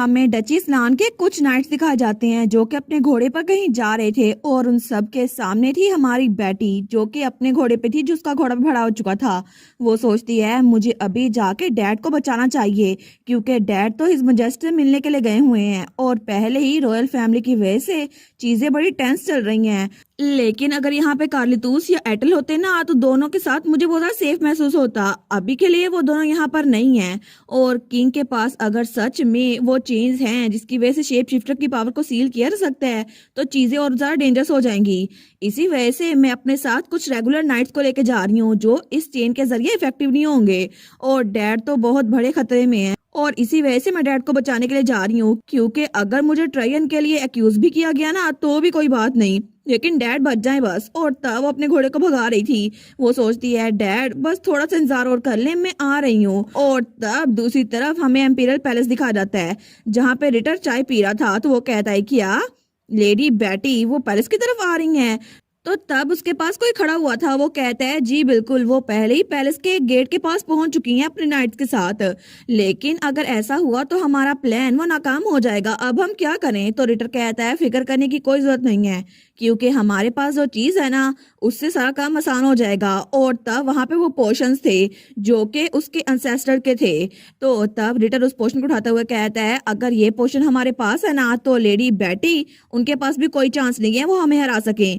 हमें डची स्नान के कुछ नाइट्स दिखाए जाते हैं जो कि अपने घोड़े पर कहीं जा रहे थे और उन सब के सामने थी हमारी बेटी जो कि अपने घोड़े पे थी, जिसका घोड़ा भी भड़ा हो चुका था। वो सोचती है मुझे अभी जाके डैड को बचाना चाहिए क्योंकि डैड तो हिज मजेस्टी से मिलने के लिए गए हुए हैं और पहले ही रॉयल फैमिली की वजह से चीजें बड़ी टेंस चल रही हैं। लेकिन अगर यहाँ पे कार्लितूस या एटल होते ना तो दोनों के साथ मुझे बहुत ज्यादा सेफ महसूस होता। अभी के लिए वो दोनों यहाँ पर नहीं हैं और किंग के पास अगर सच में वो चेंज हैं जिसकी वजह से शेप शिफ्टर की पावर को सील किया जा सकता है तो चीजें और ज्यादा डेंजरस हो जाएंगी। इसी वजह से मैं अपने साथ कुछ रेगुलर नाइट्स को लेके जा रही हूँ जो इस चेन के जरिए इफेक्टिव नहीं होंगे और डैड तो बहुत बड़े खतरे में है और इसी वजह से मैं डैड को बचाने के लिए जा रही हूँ क्योंकि अगर मुझे ट्रायन के लिए एक्यूज भी किया गया ना तो भी कोई बात नहीं, लेकिन डैड बच जाए बस। और तब वो अपने घोड़े को भगा रही थी। वो सोचती है डैड बस थोड़ा सा इंतजार और कर ले, मैं आ रही हूँ। और तब दूसरी तरफ हमें एम्पीरियल पैलेस दिखाया जाता है जहाँ पे रिटर चाय पी रहा था। तो वो कहता है क्या लेडी बेटी वो पैलेस की तरफ आ रही हैं? तो तब उसके पास कोई खड़ा हुआ था। वो कहता है जी बिल्कुल, वो पहले ही पैलेस के गेट के पास पहुंच चुकी हैं अपने नाइट्स के साथ, लेकिन अगर ऐसा हुआ तो हमारा प्लान वो नाकाम हो जाएगा। अब हम क्या करें? तो रिटर कहता है फिक्र करने की कोई जरूरत नहीं है क्योंकि हमारे पास जो चीज है ना उससे सारा काम आसान हो जाएगा। और तब वहां पे वो पोशंस थे जो कि उसके अंसेस्टर के थे। तो तब रिटर उस पोशन को उठाते हुए कहता है अगर ये पोशन हमारे पास है ना तो लेडी बेटी उनके पास भी कोई चांस नहीं है वो हमें हरा सके।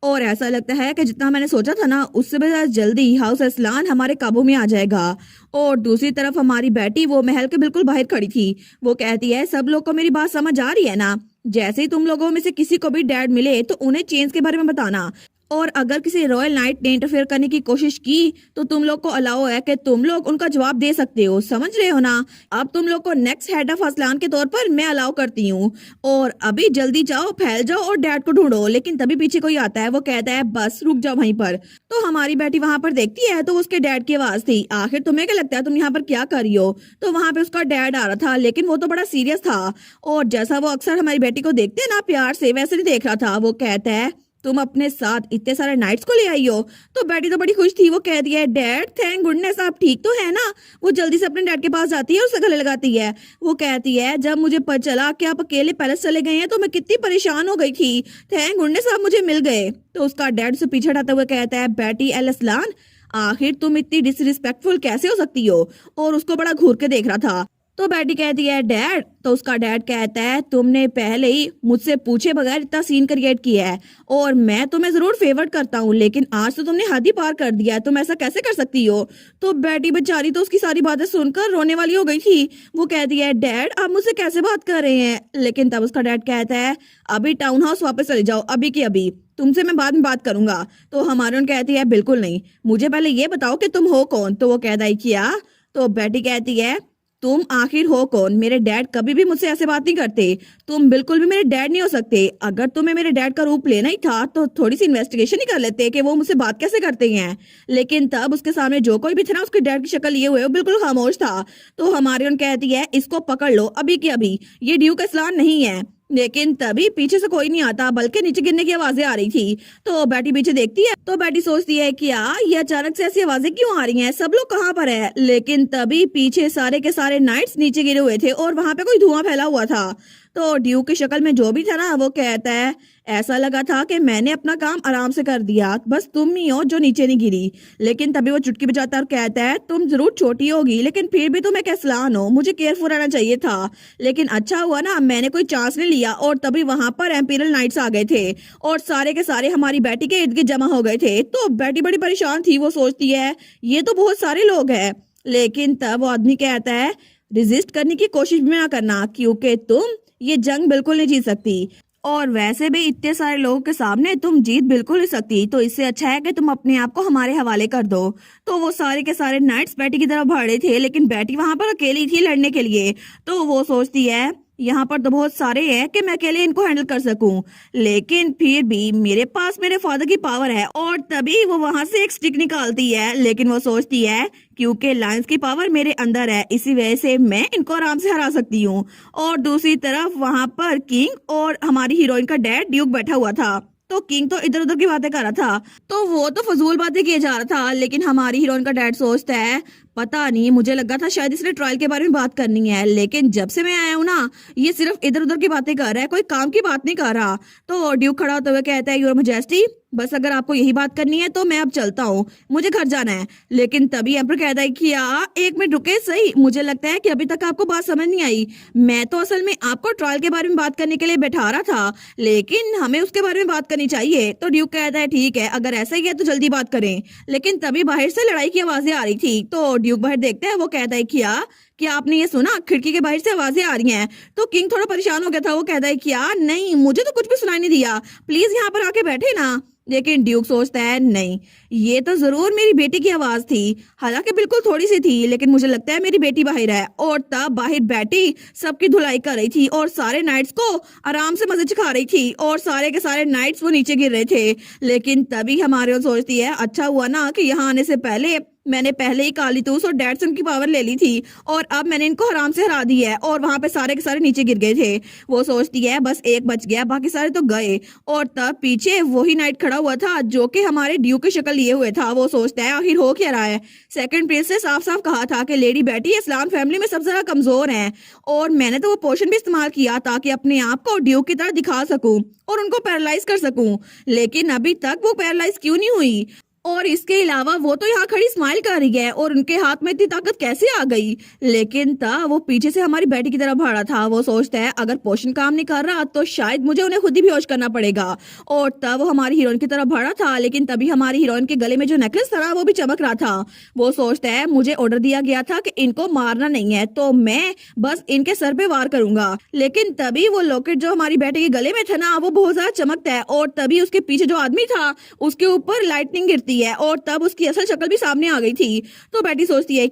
और ऐसा लगता है कि जितना मैंने सोचा था ना उससे भी ज्यादा जल्दी हाउस अस्लान हमारे काबू में आ जाएगा। और दूसरी तरफ हमारी बेटी वो महल के बिल्कुल बाहर खड़ी थी। वो कहती है सब लोग को मेरी बात समझ आ रही है ना? जैसे ही तुम लोगों में से किसी को भी डैड मिले तो उन्हें चेंज के बारे में बताना और अगर किसी रॉयल नाइट ने इंटरफेयर करने की कोशिश की तो तुम लोग को अलाउ है कि तुम लोग उनका जवाब दे सकते हो, समझ रहे हो ना? अब तुम लोग को नेक्स्ट हेड ऑफ असलान के तौर पर मैं अलाउ करती हूँ और अभी जल्दी जाओ, फैल जाओ और डैड को ढूंढो। लेकिन तभी पीछे कोई आता है। वो कहता है बस रुक जाओ वहीं पर। तो हमारी बेटी वहां पर देखती है तो उसके डैड की आवाज थी। आखिर तुम्हें क्या लगता है तुम यहाँ पर क्या कर रही हो? तो वहां पे उसका डैड आ रहा था लेकिन वो तो बड़ा सीरियस था और जैसा वो अक्सर हमारी बेटी को देखते हैं ना प्यार से, वैसे नहीं देख रहा था। वो कहता है तुम अपने साथ इतने सारे नाइट्स को ले आई हो? तो बेटी तो बड़ी खुश थी। वो कह दिया डैड थैंक गुडनेस आप ठीक तो है ना? वो जल्दी से अपने डैड के पास जाती है और उसे गले लगाती है। वो कहती है जब मुझे पता चला कि आप अकेले पैलेस चले गए हैं तो मैं कितनी परेशान हो गई थी, थैंक गुडनेस आप मुझे मिल गए। तो उसका डैड उसे पीछे हटाते हुए कहता है बेटी एल असलान आखिर तुम इतनी डिसरिस्पेक्टफुल कैसे हो सकती हो? और उसको बड़ा घूर के देख रहा था। तो बेटी कहती है डैड। तो उसका डैड कहता है तुमने पहले ही मुझसे पूछे बगैर इतना सीन क्रिएट किया है और मैं तुम्हें जरूर फेवर करता हूँ लेकिन आज तो तुमने हद ही पार कर दिया है, तुम ऐसा कैसे कर सकती हो? तो बेटी बेचारी तो उसकी सारी बातें सुनकर रोने वाली हो गई थी। वो कहती है डैड आप मुझसे कैसे बात कर रहे हैं? लेकिन तब उसका डैड कहता है अभी टाउन हाउस वापस चले जाओ, अभी की अभी, तुमसे मैं बाद में बात करूंगा। तो हमारी कहती है बिल्कुल नहीं, मुझे पहले ये बताओ कि तुम हो कौन? तो वो कहता है क्या? तो बेटी कहती है तुम आखिर हो कौन? मेरे डैड कभी भी मुझसे ऐसे बात नहीं करते, तुम बिल्कुल भी मेरे डैड नहीं हो सकते। अगर तुम्हें मेरे डैड का रूप लेना ही था तो थोड़ी सी इन्वेस्टिगेशन ही कर लेते कि वो मुझसे बात कैसे करते हैं। लेकिन तब उसके सामने जो कोई भी था ना उसके डैड की शक्ल लिए हुए वो बिल्कुल खामोश था। तो हमारी कहती है इसको पकड़ लो अभी की अभी, ये ड्यूक असलान नहीं है। लेकिन तभी पीछे से कोई नहीं आता बल्कि नीचे गिरने की आवाजें आ रही थी। तो बेटी पीछे देखती है तो बेटी सोचती है क्या ये अचानक से ऐसी आवाजें क्यों आ रही हैं, सब लोग कहाँ पर है? लेकिन तभी पीछे सारे के सारे नाइट्स नीचे गिरे हुए थे और वहां पे कोई धुआं फैला हुआ था। तो ड्यूक की शक्ल में जो भी था ना वो कहता है ऐसा लगा था कि मैंने अपना काम आराम से कर दिया, बस तुम ही हो जो नीचे नहीं गिरी। लेकिन तभी वो चुटकी बजाता और कहता है तुम जरूर छोटी होगी लेकिन फिर भी तुम एक असलान हो, मुझे केयरफुल रहना चाहिए था। लेकिन अच्छा हुआ ना मैंने कोई चांस नहीं लिया। और तभी वहां पर एम्पीरियल नाइट्स आ गए थे और सारे के सारे हमारी बेटी के इर्द गिर्द जमा हो गए थे। तो बेटी बड़ी परेशान थी। वो सोचती है ये तो बहुत सारे लोग हैं। लेकिन तब वो आदमी कहता है रिजिस्ट करने की कोशिश भी ना करना क्योंकि तुम ये जंग बिल्कुल नहीं जीत सकती और वैसे भी इतने सारे लोगों के सामने तुम जीत बिल्कुल नहीं सकती, तो इससे अच्छा है कि तुम अपने आप को हमारे हवाले कर दो। तो वो सारे के सारे नाइट्स बेटी की तरफ भाग रहे थे लेकिन बेटी वहां पर अकेली थी लड़ने के लिए। तो वो सोचती है यहाँ पर तो बहुत सारे हैं कि मैं अकेले इनको हैंडल कर सकूं, लेकिन फिर भी मेरे पास मेरे फादर की पावर है। और तभी वो वहां से एक स्टिक निकालती है लेकिन वो सोचती है क्योंकि लायंस की पावर मेरे अंदर है इसी वजह से मैं इनको आराम से हरा सकती हूँ। और दूसरी तरफ वहां पर किंग और हमारी हीरोइन का डैड ड्यूक बैठा हुआ था। तो किंग तो इधर उधर की बातें कर रहा था तो वो तो फजूल बातें किए जा रहा था। लेकिन हमारी हीरोइन का डैड सोचता है पता नहीं, मुझे लगा था शायद इसने ट्रायल के बारे में बात करनी है, लेकिन जब से मैं आया हूँ ना, ये सिर्फ इधर उधर की बातें कर रहा है, कोई काम की बात नहीं कर रहा। तो ड्यूक खड़ा होते हुए कहता है, योर मैजेस्टी, बस अगर आपको यही बात करनी है तो मैं अब चलता हूँ, मुझे घर जाना है। लेकिन तभी एम्पर कहता है कि एक मिनट रुके सही, मुझे लगता है कि अभी तक आपको बात समझ नहीं आई। मैं तो असल में आपको ट्रायल के बारे में बात करने के लिए बैठा रहा था, लेकिन हमें उसके बारे में बात करनी चाहिए। तो ड्यूक कहता है, ठीक है, अगर ऐसा ही है तो जल्दी बात करें। लेकिन तभी बाहर से लड़ाई की आवाजें आ रही थी। तो ड्यूक बाहर देखता है, वो कहता है कि आपने ये सुना, खिड़की के बाहर से आवाजें आ रही हैं। तो किंग थोड़ा परेशान हो गया था, वो कहता है कि नहीं, मुझे तो कुछ भी सुनाई नहीं दिया, प्लीज यहाँ पर आके बैठे ना। लेकिन ड्यूक सोचता है, नहीं, ये तो जरूर मेरी बेटी की आवाज थी, हालांकि बिल्कुल थोड़ी सी थी, लेकिन मुझे लगता है मेरी बेटी बाहर है। और तब बाहर बैठी सबकी धुलाई कर रही थी और सारे नाइट्स को आराम से मजे चखा रही थी, और सारे के सारे नाइट्स वो नीचे गिर रहे थे। लेकिन तभी हमारे वो सोचती है, अच्छा हुआ ना कि यहाँ आने से पहले मैंने पहले ही काली तूस और डैडसन की पावर ले ली थी, और अब मैंने इनको हराम से हरा दी है। और वहां पे सारे के सारे नीचे गिर गए थे। वो सोचती है, बस एक बच गया, बाकी सारे तो गए। और तब पीछे वही नाइट खड़ा हुआ था जो कि हमारे ड्यूक की शक्ल लिए हुए था। वो सोचता है, आखिर हो क्या रहा है। सेकंड प्रिंस ने साफ साफ कहा था कि लेडी बेटी इस्लाम फैमिली में सबसे ज्यादा कमजोर है, और मैंने तो वो पोशन भी इस्तेमाल किया ताकि अपने आप को ड्यूक की तरह दिखा सकूं और उनको पैरालाइज कर सकूं। लेकिन अभी तक वो पैरालाइज क्यों नहीं हुई? और इसके अलावा वो तो यहाँ खड़ी स्माइल कर रही है, और उनके हाथ में इतनी ताकत कैसे आ गई? लेकिन तब वो पीछे से हमारी बेटी की तरफ भाड़ा था। वो सोचता है, अगर पोषण काम नहीं कर रहा तो शायद मुझे उन्हें खुद ही बेहोश करना पड़ेगा। और तब वो हमारी हीरोइन की तरफ भाड़ा था, लेकिन तभी हमारी हीरोइन के गले में जो नेकलेस था वो भी चमक रहा था। वो सोचता है, मुझे ऑर्डर दिया गया था कि इनको मारना नहीं है, तो मैं बस इनके सर पे वार करूंगा। लेकिन तभी वो लॉकेट जो हमारी बेटी के गले में था ना, वो बहुत ज्यादा चमकता है, और तभी उसके पीछे जो आदमी था उसके ऊपर लाइटनिंग गिरती है, और तब उसकी असल शक्ल भी सामने आ गई थी। तो बेटी सोचती है,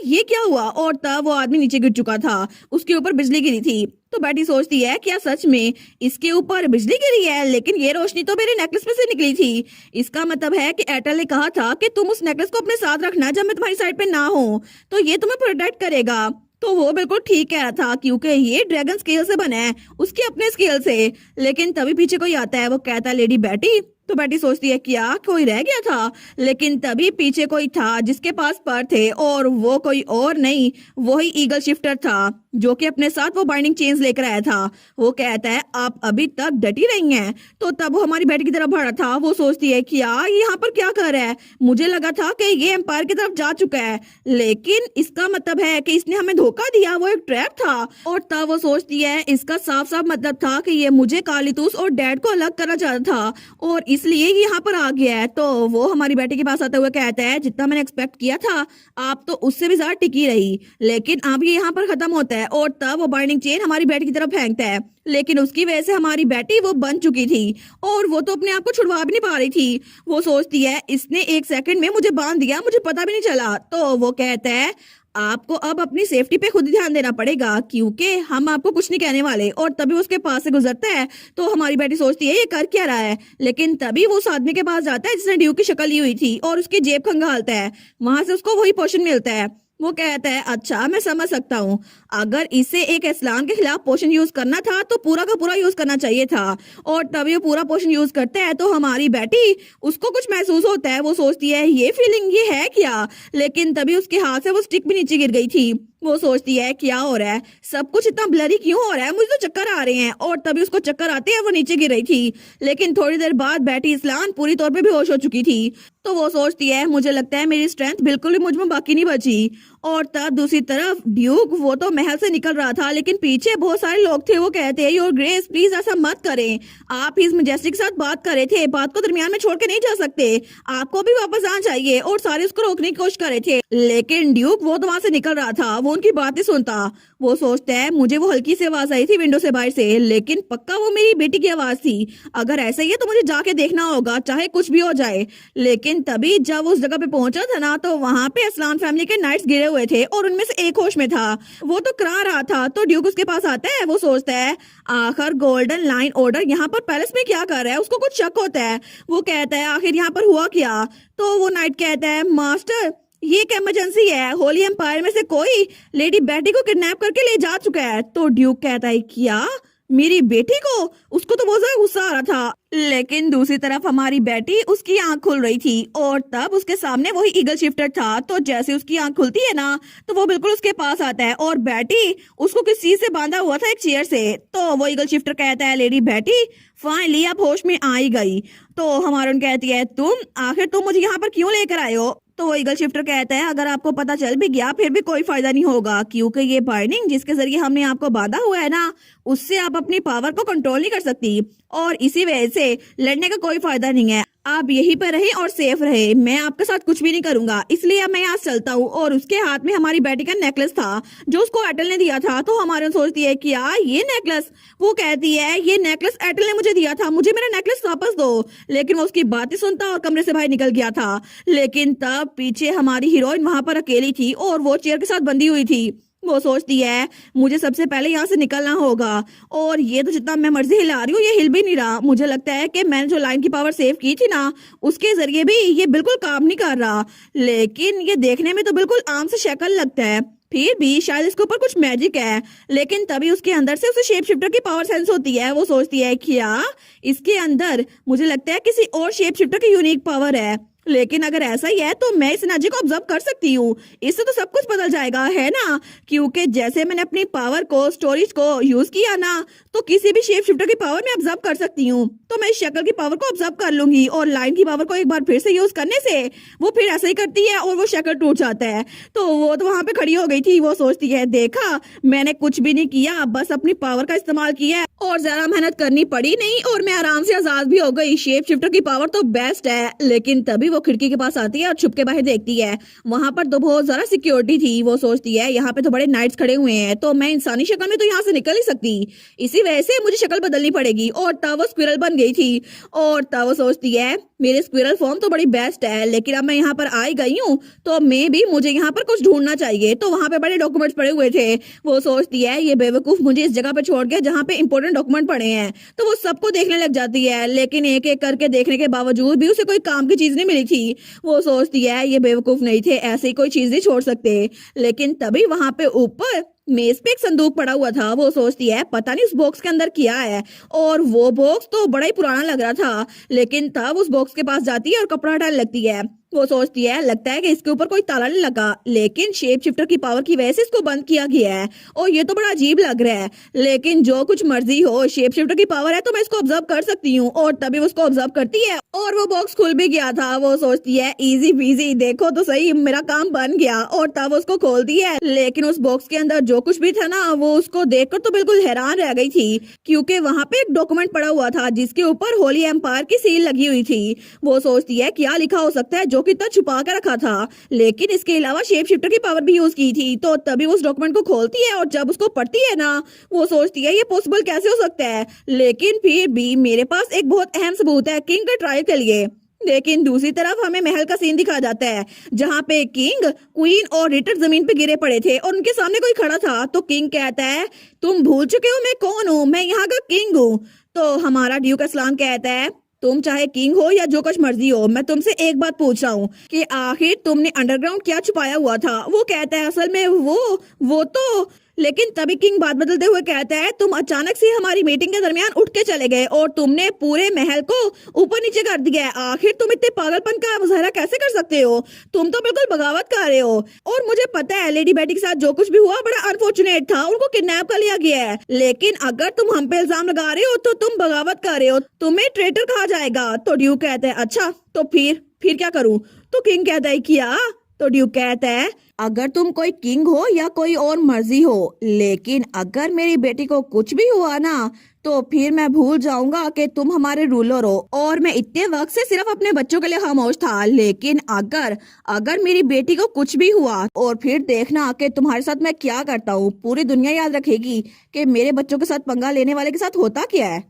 ये क्या हुआ? और तब वो आदमी नीचे गिर चुका था, उसके ऊपर बिजली गिरी थी। तो बेटी सोचती है, क्या सच में इसके ऊपर बिजली गिरी है? लेकिन ये रोशनी तो मेरे नेकलेस में से निकली थी। इसका मतलब है कि एयरटेल ने कहा था कि तुम उस नेकलेस को अपने साथ रखना जब मैं तुम्हारी साइड पे ना हो, तो ये तुम्हें प्रोटेक्ट करेगा। तो वो बिल्कुल ठीक कह रहा था, क्योंकि ये ड्रैगन स्केल से बना है, उसके अपने स्केल से। लेकिन तभी पीछे कोई आता है, वो कहता है, लेडी बेटी। तो बेटी सोचती है, क्या कोई रह गया था? लेकिन तभी पीछे कोई था जिसके पास पर थे, और वो कोई और नहीं, वही ईगल शिफ्टर था जो कि अपने साथ वो बाइंडिंग चेन्स लेकर आया था। वो कहता है, आप अभी तक डटी रही हैं। तो तब वो हमारी बेटी की तरफ बढ़ा था। वो सोचती है, क्या यहाँ पर क्या कर रहा है? मुझे लगा था कि ये एम्पायर की तरफ जा चुका है, लेकिन इसका मतलब है कि इसने हमें धोखा दिया, वो एक ट्रैप था। और तब वो सोचती है, इसका साफ साफ मतलब था कि ये मुझे कालीतूस और डैड को अलग करना चाहता था, और इसलिए यहाँ पर आ गया है। तो वो हमारी बेटी के पास आते हुए कहता है, जितना मैंने एक्सपेक्ट किया था आप तो उससे भी ज्यादा टिकी रही, लेकिन अब ये यहाँ पर खत्म होता है। और तब वो बाइंडिंग चेन हमारी बेटी की तरफ फेंकता है, लेकिन उसकी वजह से हमारी बेटी वो बन चुकी थी, और वो तो अपने आप को छुड़वा भी नहीं पा रही थी। वो सोचती है, इसने 1 सेकंड में मुझे बांध दिया, मुझे पता भी नहीं चला। तो वो कहता है, आपको अब अपनी सेफ्टी पे खुद ही ध्यान देना पड़ेगा, क्योंकि हम आपको कुछ नहीं कहने वाले। और तभी उसके पास से गुजरता है। तो हमारी बेटी सोचती है, ये कर क्या रहा है? लेकिन तभी वो उस आदमी के पास जाता है जिसने ड्यूक की शक्ल ली हुई थी, और उसकी जेब खंगालता है। वहां से उसको वही पोशन मिलता है। वो कहता है, अच्छा, मैं समझ सकता हूँ, अगर इसे एक इस्लाम के खिलाफ पोशन यूज करना था तो पूरा का पूरा यूज करना चाहिए था। और तभी वो पूरा पोशन यूज करता है तो हमारी बेटी, उसको कुछ महसूस होता है। वो सोचती है, ये फीलिंग ये है क्या? लेकिन तभी उसके हाथ से वो स्टिक भी नीचे गिर गई थी। वो सोचती है, क्या हो रहा है, सब कुछ इतना ब्लरी क्यों हो रहा है, मुझे तो चक्कर आ रहे हैं। और तभी उसको चक्कर आते हैं, वो नीचे गिर रही थी। लेकिन थोड़ी देर बाद बेटी इस्लाम पूरी तौर पे बेहोश हो चुकी थी। तो वो सोचती है, मुझे लगता है मेरी स्ट्रेंथ बिल्कुल भी मुझ में बाकी नहीं बची। और तब दूसरी तरफ ड्यूक, वो तो महल से निकल रहा था, लेकिन पीछे बहुत सारे लोग थे। वो कहते हैं, योर ग्रेस प्लीज ऐसा मत करें, आप हिज मैजेस्टी के साथ बात कर रहे थे, बात को दरमियान में छोड़ के नहीं जा सकते, आपको भी वापस आना चाहिए। और सारे उसको रोकने की कोशिश कर रहे थे, लेकिन ड्यूक वो तो वहां से निकल रहा था, वो उनकी बातें सुनता। वो सोचता है, मुझे वो हल्की सी आवाज आई थी विंडो से बाहर से, लेकिन पक्का वो मेरी बेटी की आवाज थी। अगर ऐसा ही है तो मुझे जाके देखना होगा, चाहे कुछ भी हो जाए। लेकिन तभी जब उस जगह पे पहुंचा था ना, तो वहां पे असलान फैमिली के नाइट्स गिरे हुए थे, और उनमें से एक होश में था। वो तो करा रहा था। तो ड्यूक उसके पास आता है। वो सोचता है, आखिर गोल्डन लाइन ऑर्डर यहाँ पर पैलेस में क्या कर रहा है? उसको कुछ शक होता है। वो कहता है, आखिर यहाँ पर हुआ क्या? तो वो नाइट कहता है, मास्टर, ये एक इमरजेंसी है, होली एम्पायर में से कोई लेडी बेटी को किडनैप करके ले जा चुका है। तो ड्यूक कहता है, क्या? मेरी बेटी को? उसको तो बहुत ज्यादा गुस्सा आ रहा था, लेकिन दूसरी तरफ हमारी बेटी, उसकी आंख खुल रही थी और तब उसके सामने वही ईगल शिफ्टर था। तो जैसे उसकी आंख खुलती है ना, तो वो बिल्कुल उसके पास आता है और बेटी उसको किस चीज से बांधा हुआ था, एक चेयर से। तो वो ईगल शिफ्टर कहता है, लेडी बेटी फाइनली आप होश में आ ही गई। तो हमारून कहती है, तुम मुझे यहाँ पर क्यों लेकर आए हो? तो वो ईगल शिफ्टर कहता है, अगर आपको पता चल भी गया फिर भी कोई फायदा नहीं होगा, क्योंकि ये बाइंडिंग जिसके जरिए हमने आपको बांधा हुआ है ना, उससे आप अपनी पावर को कंट्रोल नहीं कर सकती और इसी वजह से लड़ने का कोई फायदा नहीं है। आप यहीं पर रहे और सेफ रहे, मैं आपके साथ कुछ भी नहीं करूंगा, इसलिए अब मैं यहाँ से चलता हूँ। और उसके हाथ में हमारी बेटी का नेकलेस था जो उसको एटल ने दिया था। तो हमारे सोचती है कि यार ये नेकलेस, वो कहती है ये नेकलेस एटल ने मुझे दिया था, मुझे मेरा नेकलेस वापस दो। लेकिन वो उसकी बात ही सुनता और कमरे से बाहर निकल गया था। लेकिन तब पीछे हमारी हीरोइन वहां पर अकेली थी और वो चेयर के साथ बंधी हुई थी। वो सोचती है मुझे सबसे पहले यहाँ से निकलना होगा, और ये तो जितना मैं मर्जी हिला रही हूँ ये हिल भी नहीं रहा। मुझे लगता है कि मैंने जो लाइन की पावर सेव की थी ना, उसके जरिए भी ये बिल्कुल काम नहीं कर रहा। लेकिन ये देखने में तो बिल्कुल आम से शक्ल लगता है, फिर भी शायद इसके ऊपर कुछ मैजिक है। लेकिन तभी उसके अंदर से उसे शेप शिफ्टर की पावर सेंस होती है। वो सोचती है क्या इसके अंदर, मुझे लगता है किसी और शेप शिफ्टर की यूनिक पावर है। लेकिन अगर ऐसा ही है तो मैं इस एनर्जी को ऑब्जर्व कर सकती हूँ, इससे तो सब कुछ बदल जाएगा, है ना? क्योंकि जैसे मैंने अपनी पावर को, स्टोरेज को यूज किया ना, तो किसी भी शेप शिफ्टर की पावर मैं ऑब्जर्व कर सकती हूँ। तो मैं इस शक्ल की पावर को ऑब्जर्व कर लूंगी और लाइन की पावर को एक बार फिर से यूज करने से वो फिर ऐसा ही करती है और वो शक्ल टूट जाता है। तो वो तो वहां पे खड़ी हो गई थी। वो सोचती है, देखा मैंने कुछ भी नहीं किया, बस अपनी पावर का इस्तेमाल किया और ज्यादा मेहनत करनी पड़ी नहीं और मैं आराम से आजाद भी हो गई। शेप शिफ्टर की पावर तो बेस्ट है। लेकिन तभी वो खिड़की के पास आती है और छुप के बाहर देखती है, वहां पर तो बहुत ज्यादा सिक्योरिटी थी। वो सोचती है यहाँ पे तो बड़े नाइट्स खड़े हुए हैं, तो मैं इंसानी शक्ल में तो यहाँ से निकल ही सकती, इसी वजह से मुझे शक्ल बदलनी पड़ेगी। और तब वो स्क्विरल बन गई थी और तब वो सोचती है मेरे स्क्विरल फॉर्म तो बड़ी बेस्ट है, लेकिन अब मैं यहाँ पर आई गई हूँ तो मैं भी मुझे यहाँ पर कुछ ढूंढना चाहिए। तो वहां पे बड़े डॉक्यूमेंट्स पड़े हुए थे। वो सोचती है ये बेवकूफ मुझे इस जगह पे छोड़ गया जहाँ पे इंपॉर्टेंट डॉक्यूमेंट पड़े हैं। तो वो सबको देखने लग जाती है, लेकिन एक एक करके देखने के बावजूद भी उसे कोई काम की चीज नहीं मिली थी। वो सोचती है ये बेवकूफ नहीं थे, ऐसे ही कोई चीज नहीं छोड़ सकते। लेकिन तभी वहां पे ऊपर मेज पे एक संदूक पड़ा हुआ था। वो सोचती है पता नहीं उस बॉक्स के अंदर क्या है, और वो बॉक्स तो बड़ा ही पुराना लग रहा था। लेकिन तब उस बॉक्स के पास जाती है और कपड़ा हटाने लगती है। वो सोचती है लगता है कि इसके ऊपर कोई ताला नहीं लगा, लेकिन शेप शिफ्टर की पावर की वजह से इसको बंद किया गया है और ये तो बड़ा अजीब लग रहा है। लेकिन जो कुछ मर्जी हो, शेप शिफ्टर की पावर है तो मैं इसको ऑब्जर्व कर सकती हूँ। और तभी उसको ऑब्जर्व करती है और वो बॉक्स खुल भी गया था। वो सोचती है इजी पीजी, देखो तो सही मेरा काम बन गया। और तब उसको खोलती है, लेकिन उस बॉक्स के अंदर जो कुछ भी था ना, वो उसको देखकर तो बिल्कुल हैरान रह गई थी, क्योंकि वहां पे एक डॉक्यूमेंट पड़ा हुआ था जिसके ऊपर होली एम्पायर की सील लगी हुई थी। वो सोचती है क्या लिखा हो सकता है जो कि इतना छुपा के रखा था, लेकिन इसके अलावा शेप शिफ्टर की पावर भी यूज की थी। तो तभी उस डॉक्यूमेंट को खोलती है और जब उसको पढ़ती है ना, वो सोचती है ये पॉसिबल कैसे हो सकता है। लेकिन फिर भी मेरे पास एक बहुत अहम सबूत है किंग के ट्रायल के लिए। लेकिन दूसरी तरफ हमें महल का सीन दिखाया जाता है जहाँ पे किंग, क्वीन और रिटर जमीन पे गिरे पड़े थे और उनके सामने कोई खड़ा था। तो किंग कहता है तुम भूल चुके हो मैं कौन हूँ, मैं यहाँ का किंग हूँ। तो हमारा ड्यूक असलान कहता है तुम चाहे किंग हो या जो कुछ मर्जी हो, मैं तुमसे एक बात पूछ रहा हूँ कि आखिर तुमने अंडरग्राउंड क्या छुपाया हुआ था। वो कहता है असल में वो तो, लेकिन तभी किंग बात बदलते हुए कहता है तुम अचानक से हमारी मीटिंग के दरमियान उठ के चले गए और तुमने पूरे महल को ऊपर नीचे कर दिया है। आखिर तुम इतने पागलपन का मुजाहरा कैसे कर सकते हो, तुम तो बिल्कुल बगावत कर रहे हो। और मुझे पता है लेडी बेटी के साथ जो कुछ भी हुआ बड़ा अनफॉर्चुनेट था, उनको किडनैप कर लिया गया है, लेकिन अगर तुम हम पे इल्जाम लगा रहे हो तो तुम बगावत कर रहे हो, तुम्हें ट्रेटर कहा जाएगा। तो ड्यूक कहता है अच्छा तो फिर क्या करूं। तो किंग कहता है क्या। तो ड्यूक कहता है अगर तुम कोई किंग हो या कोई और मर्जी हो, लेकिन अगर मेरी बेटी को कुछ भी हुआ ना, तो फिर मैं भूल जाऊंगा कि तुम हमारे रूलर हो और मैं इतने वक्त से सिर्फ अपने बच्चों के लिए खामोश था। लेकिन अगर मेरी बेटी को कुछ भी हुआ और फिर देखना कि तुम्हारे साथ मैं क्या करता हूँ, पूरी दुनिया याद रखेगी कि मेरे बच्चों के साथ पंगा लेने वाले के साथ होता क्या है।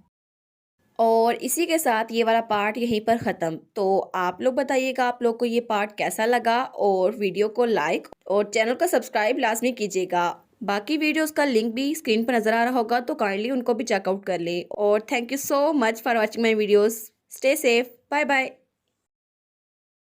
और इसी के साथ ये वाला पार्ट यहीं पर ख़त्म। तो आप लोग बताइएगा आप लोग को ये पार्ट कैसा लगा, और वीडियो को लाइक और चैनल को सब्सक्राइब लाजमी कीजिएगा। बाकी वीडियोस का लिंक भी स्क्रीन पर नज़र आ रहा होगा, तो काइंडली उनको भी चेकआउट कर लें। और thank you so much for watching my videos. Stay safe, bye bye.